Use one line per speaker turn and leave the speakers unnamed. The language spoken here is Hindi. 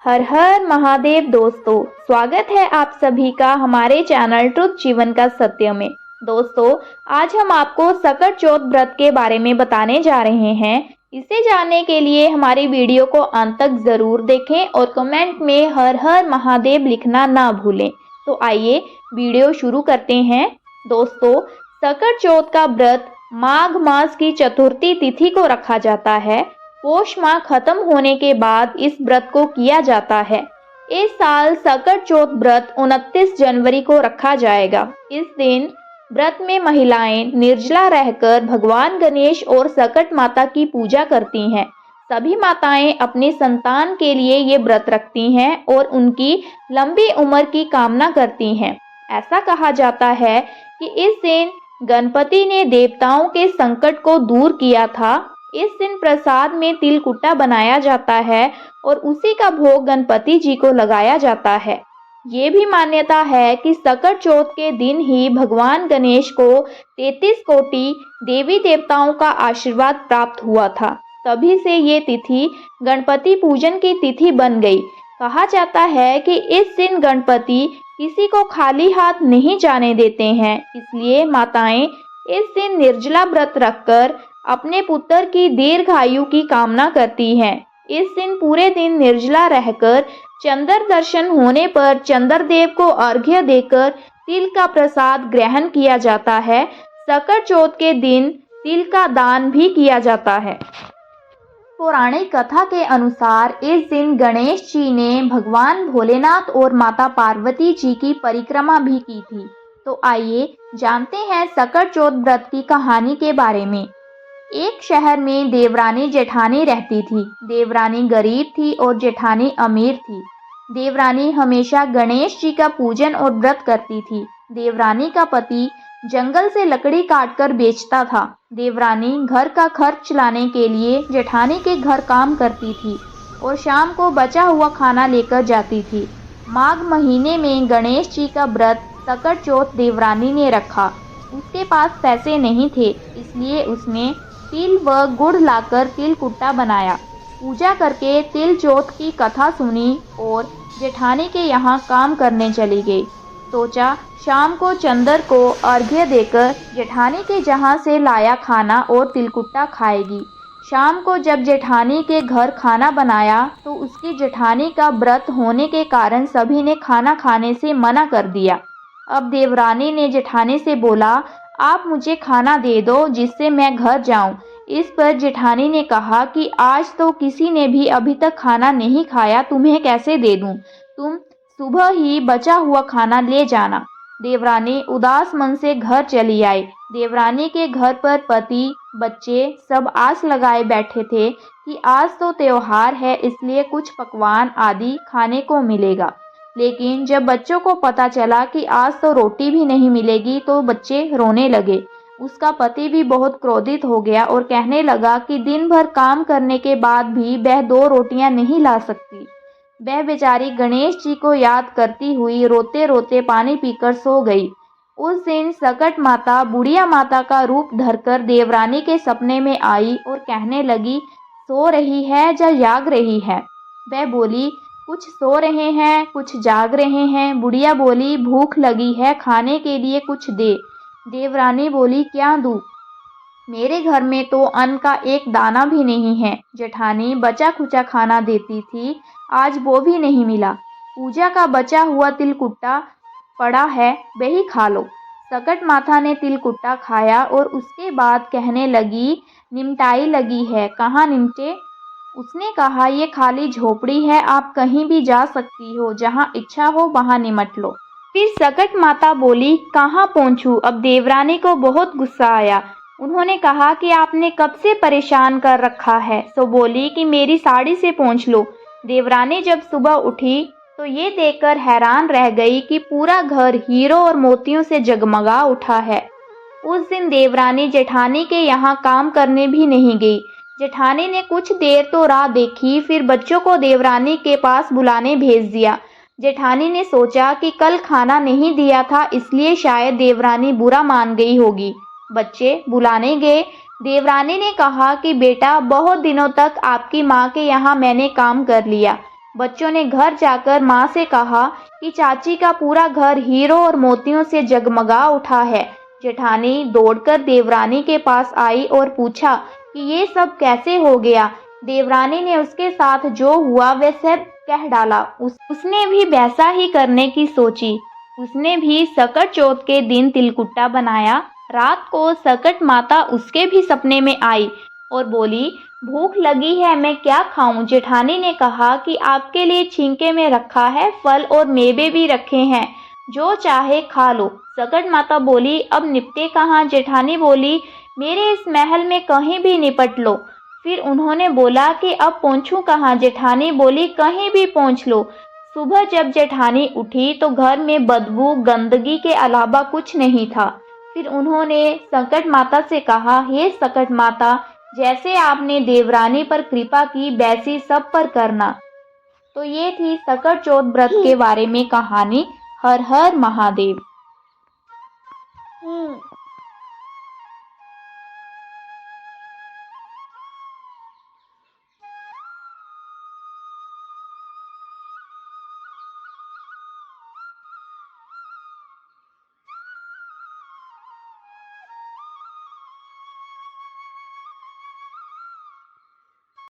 हर हर महादेव दोस्तों, स्वागत है आप सभी का हमारे चैनल ट्रुथ जीवन का सत्य में। दोस्तों, आज हम आपको सकट चौथ व्रत के बारे में बताने जा रहे हैं। इसे जानने के लिए हमारी वीडियो को अंत तक जरूर देखें और कमेंट में हर हर महादेव लिखना ना भूलें। तो आइए वीडियो शुरू करते हैं। दोस्तों, सकट चौथ का व्रत माघ मास की चतुर्थी तिथि को रखा जाता है। पोष माह खत्म होने के बाद इस व्रत को किया जाता है। इस साल सकट चौथ व्रत 29 जनवरी को रखा जाएगा। इस दिन व्रत में महिलाएं निर्जला रहकर भगवान गणेश और सकट माता की पूजा करती हैं। सभी माताएं अपनी संतान के लिए ये व्रत रखती हैं और उनकी लंबी उम्र की कामना करती हैं। ऐसा कहा जाता है कि इस दिन गणपति ने देवताओं के संकट को दूर किया था। इस दिन प्रसाद में तिलकुट्टा बनाया जाता है और उसी का भोग गणपति जी को लगाया जाता है। ये भी मान्यता है कि सकट चौथ के दिन ही भगवान गणेश को 33 कोटि देवी देवताओं का आशीर्वाद प्राप्त हुआ था। तभी से ये तिथि गणपति पूजन की तिथि बन गई। कहा जाता है कि इस दिन गणपति किसी को खाली हाथ नहीं जाने देते हैं, इसलिए माताएं इस दिन निर्जला व्रत रखकर अपने पुत्र की दीर्घायु की कामना करती हैं। इस दिन पूरे दिन निर्जला रहकर चंद्र दर्शन होने पर चंद्रदेव को अर्घ्य देकर तिल का प्रसाद ग्रहण किया जाता है। सकट चौथ के दिन तिल का दान भी किया जाता है। पौराणिक कथा के अनुसार इस दिन गणेश जी ने भगवान भोलेनाथ और माता पार्वती जी की परिक्रमा भी की थी। तो आइए जानते हैं सकट चौथ व्रत की कहानी के बारे में। एक शहर में देवरानी जेठानी रहती थी। देवरानी गरीब थी और जेठानी अमीर थी। देवरानी हमेशा गणेश जी का पूजन और व्रत करती थी। देवरानी का पति जंगल से लकड़ी काटकर बेचता था। देवरानी घर का खर्च चलाने के लिए जेठानी के घर काम करती थी और शाम को बचा हुआ खाना लेकर जाती थी। माघ महीने में गणेश जी का व्रत सकट चौथ देवरानी ने रखा। उसके पास पैसे नहीं थे, इसलिए उसने तिल व गुड़ लाकर तिलकुट्टा बनाया। पूजा करके तिल चौथ की कथा सुनी और जेठानी के यहाँ काम करने चली गई। सोचा शाम को चंद्र को अर्घ्य देकर जेठानी के जहाँ से लाया खाना और तिलकुट्टा खाएगी। शाम को जब जेठानी के घर खाना बनाया तो उसकी जेठानी का व्रत होने के कारण सभी ने खाना खाने से मना कर दिया। अब देवरानी ने जेठानी से बोला, आप मुझे खाना दे दो जिससे मैं घर जाऊं। इस पर जेठानी ने कहा कि आज तो किसी ने भी अभी तक खाना नहीं खाया, तुम्हें कैसे दे दूं? तुम सुबह ही बचा हुआ खाना ले जाना। देवरानी उदास मन से घर चली आई। देवरानी के घर पर पति बच्चे सब आस लगाए बैठे थे कि आज तो त्योहार है, इसलिए कुछ पकवान आदि खाने को मिलेगा। लेकिन जब बच्चों को पता चला कि आज तो रोटी भी नहीं मिलेगी तो बच्चे रोने लगे। उसका पति भी बहुत क्रोधित हो गया और कहने लगा कि दिन भर काम करने के बाद भी वह 2 रोटियां नहीं ला सकती। वह बेचारी गणेश जी को याद करती हुई रोते रोते पानी पीकर सो गई। उस दिन सकट माता बुढ़िया माता का रूप धरकर देवरानी के सपने में आई और कहने लगी, सो रही है या जाग रही है? वह बोली, कुछ सो रहे हैं, कुछ जाग रहे हैं। बुढ़िया बोली, भूख लगी है, खाने के लिए कुछ दे। देवरानी बोली, क्या दूँ? मेरे घर में तो अन्न का एक दाना भी नहीं है। जेठानी बचा खुचा खाना देती थी, आज वो भी नहीं मिला। पूजा का बचा हुआ तिलकुट्टा पड़ा है, वही खा लो। सकट माता ने तिलकुट्टा खाया और उसके बाद कहने लगी, निमटाई लगी है, कहाँ निमटे? उसने कहा, ये खाली झोपड़ी है, आप कहीं भी जा सकती हो, जहाँ इच्छा हो वहाँ निमट लो। फिर सकट माता बोली, कहाँ पहुँचूं? अब देवरानी को बहुत गुस्सा आया। उन्होंने कहा कि आपने कब से परेशान कर रखा है? सो बोली कि मेरी साड़ी से पहुँच लो। देवरानी जब सुबह उठी तो ये देखकर हैरान रह गई कि पूरा घर हीरों और मोतियों से जगमगा उठा है। उस दिन देवरानी जेठानी के यहाँ काम करने भी नहीं गई। जेठानी ने कुछ देर तो राह देखी, फिर बच्चों को देवरानी के पास बुलाने भेज दिया। जेठानी ने सोचा कि कल खाना नहीं दिया था, इसलिए शायद देवरानी बुरा मान गई होगी। बच्चे बुलाने गए। देवरानी ने कहा कि बेटा, बहुत दिनों तक आपकी माँ के यहाँ मैंने काम कर लिया। बच्चों ने घर जाकर माँ से कहा कि चाची का पूरा घर हीरों और मोतियों से जगमगा उठा है। जेठानी दौड़कर देवरानी के पास आई और पूछा कि ये सब कैसे हो गया। देवरानी ने उसके साथ जो हुआ वह सब कह डाला। उसने भी वैसा ही करने की सोची। उसने भी सकट चौथ के दिन तिलकुट्टा बनाया। रात को सकट माता उसके भी सपने में आई और बोली, भूख लगी है, मैं क्या खाऊं। जेठानी ने कहा कि आपके लिए छींके में रखा है, फल और मेवे भी रखे हैं, जो चाहे खा लो। सकट माता बोली, अब निपटे कहाँ। जेठानी बोली, मेरे इस महल में कहीं भी निपट लो। फिर उन्होंने बोला कि अब पहुँचूं कहाँ। जेठानी बोली, कहीं भी पहुँच लो। सुबह जब जेठानी उठी तो घर में बदबू गंदगी के अलावा कुछ नहीं था। फिर उन्होंने सकट माता से कहा, हे सकट माता, जैसे आपने देवरानी पर कृपा की वैसी सब पर करना। तो ये थी सकट चौथ व्रत के बारे में कहानी। हर हर महादेव।